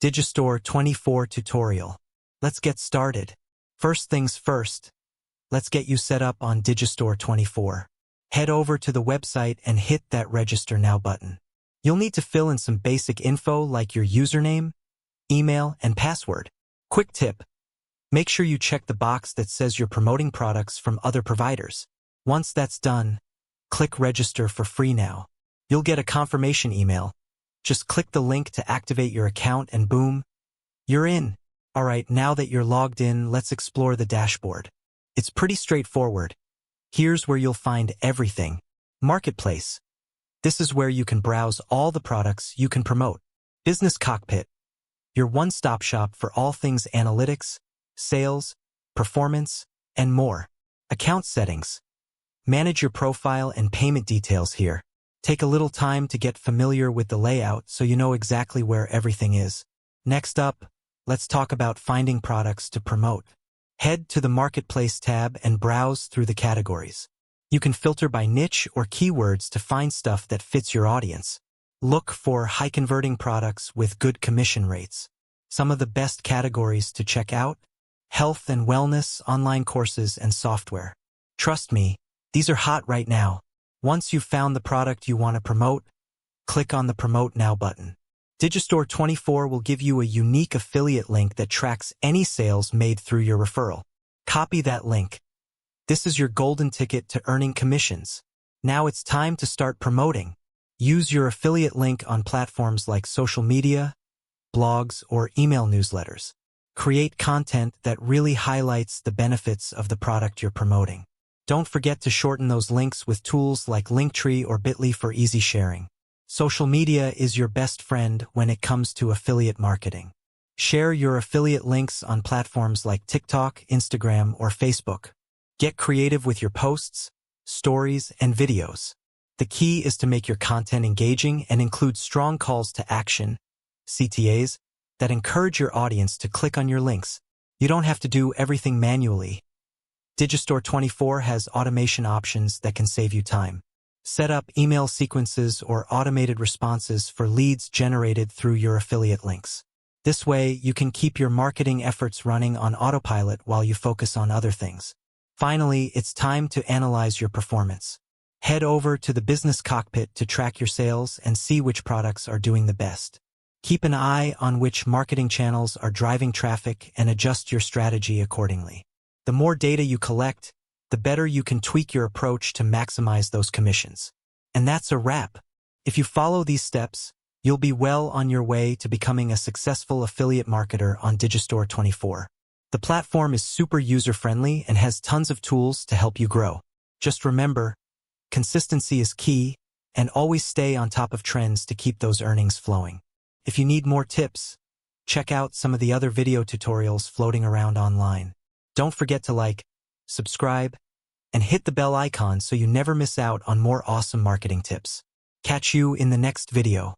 Digistore24 tutorial. Let's get started. First things first, let's get you set up on Digistore24. Head over to the website and hit that Register Now button. You'll need to fill in some basic info like your username, email, and password. Quick tip: make sure you check the box that says you're promoting products from other providers. Once that's done, click Register for free now. You'll get a confirmation email. Just click the link to activate your account and boom, you're in. Alright, now that you're logged in, let's explore the dashboard. It's pretty straightforward. Here's where you'll find everything. Marketplace. This is where you can browse all the products you can promote. Business Cockpit. Your one-stop shop for all things analytics, sales, performance, and more. Account settings. Manage your profile and payment details here. Take a little time to get familiar with the layout so you know exactly where everything is. Next up, let's talk about finding products to promote. Head to the Marketplace tab and browse through the categories. You can filter by niche or keywords to find stuff that fits your audience. Look for high-converting products with good commission rates. Some of the best categories to check out: health and wellness, online courses, and software. Trust me, these are hot right now. Once you've found the product you want to promote, click on the Promote Now button. Digistore24 will give you a unique affiliate link that tracks any sales made through your referral. Copy that link. This is your golden ticket to earning commissions. Now it's time to start promoting. Use your affiliate link on platforms like social media, blogs, or email newsletters. Create content that really highlights the benefits of the product you're promoting. Don't forget to shorten those links with tools like Linktree or Bitly for easy sharing. Social media is your best friend when it comes to affiliate marketing. Share your affiliate links on platforms like TikTok, Instagram, or Facebook. Get creative with your posts, stories, and videos. The key is to make your content engaging and include strong calls to action, CTAs, that encourage your audience to click on your links. You don't have to do everything manually. Digistore24 has automation options that can save you time. Set up email sequences or automated responses for leads generated through your affiliate links. This way, you can keep your marketing efforts running on autopilot while you focus on other things. Finally, it's time to analyze your performance. Head over to the Business Cockpit to track your sales and see which products are doing the best. Keep an eye on which marketing channels are driving traffic and adjust your strategy accordingly. The more data you collect, the better you can tweak your approach to maximize those commissions. And that's a wrap. If you follow these steps, you'll be well on your way to becoming a successful affiliate marketer on Digistore24. The platform is super user-friendly and has tons of tools to help you grow. Just remember, consistency is key, and always stay on top of trends to keep those earnings flowing. If you need more tips, check out some of the other video tutorials floating around online. Don't forget to like, subscribe, and hit the bell icon so you never miss out on more awesome marketing tips. Catch you in the next video.